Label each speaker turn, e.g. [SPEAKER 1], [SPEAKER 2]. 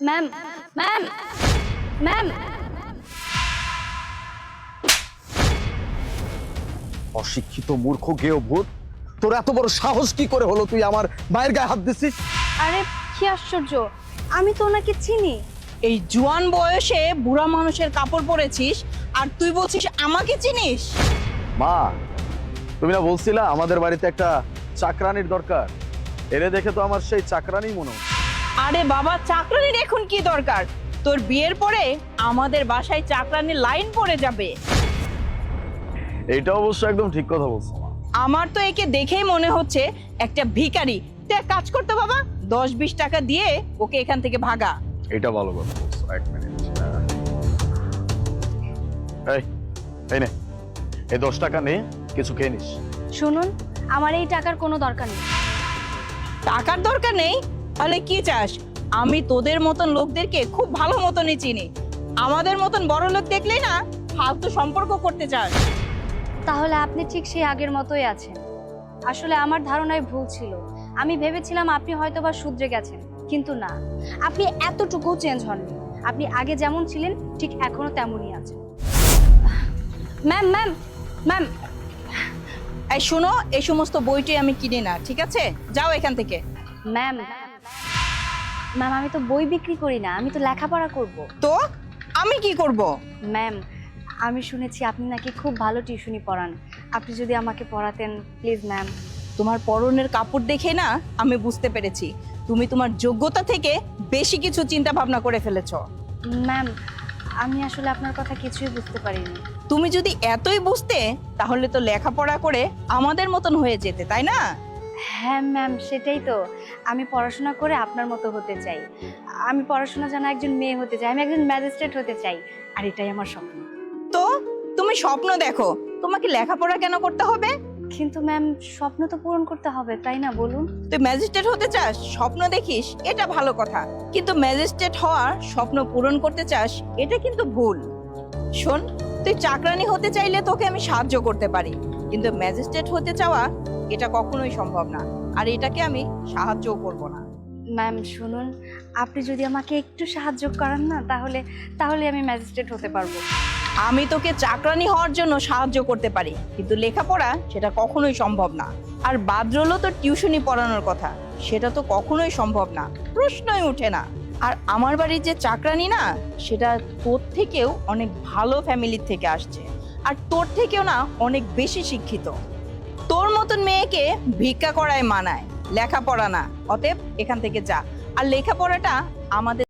[SPEAKER 1] Ma'am ma'am ma'am
[SPEAKER 2] অশিক্ষিত মূর্খ গেও ভূত, তোর এত বড় সাহস কি করে হলো তুই আমার মায়ের গায়ে হাত দিছিস?
[SPEAKER 1] আরে কি আশ্চর্য, আমি তো ওনাকে চিনি।
[SPEAKER 3] এই জোয়ান বয়সে বুড়া মানুষের কাপড় পরেছিস আর তুই বলছিস আমাকে চিনিস?
[SPEAKER 2] মা, তুমি না বলছিলা আমাদের বাড়িতে একটা চাকরানির দরকার? এরে দেখে তো আমার সেই চাকরানি মনে হচ্ছে।
[SPEAKER 3] আরে বাবা, চাকরানির এখন কি দরকার? তোর বিয়ের পরে আমাদের বাসায় চাকরানির লাইন পড়ে যাবে।
[SPEAKER 2] এটা অবশ্য একদম ঠিক কথা বলছো মা।
[SPEAKER 3] আমার তো একে দেখেই মনে হচ্ছে একটা ভিখারি। তুই এক কাজ করতে বাবা, 10-20 টাকা দিয়ে ওকে এখান থেকে ভাগা।
[SPEAKER 2] এটা ভালো কথা বলছো। এক মিনিট, এই এই নে, এই 10 টাকা নে, কিছু খেয়ে নিস।
[SPEAKER 1] শুনুন, আমার এই টাকার কোনো দরকার নেই।
[SPEAKER 3] টাকার দরকার নেই? তাহলে কি চাস? আমি তোদের মতন লোকদেরকে খুব ভালো মতনই চিনি। আমাদের মতন বড় লোক দেখলেই না ফালতু সম্পর্ক করতে চাস।
[SPEAKER 1] তাহলে আপনি ঠিক সেই আগের মতোই আছেন। আসলে আমার ধারণায় ভুল ছিল। আমি ভেবেছিলাম আপনি হয়তোবা শুধরে গেছেন, কিন্তু না, আপনি এতটুকু চেঞ্জ হননি। আপনি আগে যেমন ছিলেন ঠিক এখনো তেমনই আছেন। ম্যাম ম্যাম ম্যাম
[SPEAKER 3] এই শোনো, এই সমস্ত বইটি আমি কিনি না, ঠিক আছে? যাও এখান থেকে।
[SPEAKER 1] ম্যাম ম্যাম আমি তো বই বিক্রি করি না, আমি তো লেখাপড়া করব।
[SPEAKER 3] তো আমি কি করব?
[SPEAKER 1] ম্যাম, আমি শুনেছি আপনি নাকি খুব ভালো টিউশনি পড়ান। আপনি যদি আমাকে পড়াতেন প্লিজ ম্যাম।
[SPEAKER 3] তোমার পরনের কাপড় দেখে না আমি বুঝতে পেরেছি তুমি তোমার যোগ্যতা থেকে বেশি কিছু চিন্তা ভাবনা করে ফেলেছো।
[SPEAKER 1] ম্যাম, আমি আসলে আপনার কথা কিছুই বুঝতে পারিনি।
[SPEAKER 3] তুমি যদি এতই বুঝতে তাহলে তো লেখাপড়া করে আমাদের মতন হয়ে যেতে, তাই না?
[SPEAKER 1] হ্যাঁ ম্যাম, সেটাই তো। আমি পড়াশোনা করে আপনার মতো হতে চাই। আমি পড়াশোনা জানা একজন মেয়ে হতে চাই, আমি একজন ম্যাজিস্ট্রেট হতে চাই, আর এটাই আমার স্বপ্ন।
[SPEAKER 3] তো তুমি স্বপ্ন দেখো, তোমাকে লেখাপড়া কেন করতে হবে?
[SPEAKER 1] কিন্তু ম্যাম, স্বপ্ন তো পূরণ করতে হবে, তাই না বলুন?
[SPEAKER 3] তুই ম্যাজিস্ট্রেট হতে চাস, স্বপ্ন দেখিস, এটা ভালো কথা, কিন্তু ম্যাজিস্ট্রেট হওয়ার স্বপ্ন পূরণ করতে চাস, এটা কিন্তু ভুল। শোন, তুই চাকরানি হতে চাইলে তোকে আমি সাহায্য করতে পারি, কিন্তু ম্যাজিস্ট্রেট হতে চাওয়া এটা কখনোই সম্ভব না, আর এটাকে আমি সাহায্যও করব না।
[SPEAKER 1] ম্যাম শুনুন, আপনি যদি আমাকে একটু সাহায্য করেন না, তাহলে আমি ম্যাজিস্ট্রেট হতে পারবো।
[SPEAKER 3] আমি তোকে চাকরানি হওয়ার জন্য সাহায্য করতে পারি, কিন্তু লেখাপড়া সেটা কখনোই সম্ভব না। আর বাদ রইল তোর টিউশনি পড়ানোর কথা, সেটা তো কখনোই সম্ভব না, প্রশ্নই ওঠে না। আর আমার বাড়ির যে চাকরানি না, সেটা তোর থেকেও অনেক ভালো ফ্যামিলির থেকে আসছে, আর তোর থেকেও না অনেক বেশি শিক্ষিত। তোর মতন মেয়েকে ভিক্ষা করায় মানায়, লেখাপড়া না। অতএব এখান থেকে যা। আর লেখাপড়াটা আমাদের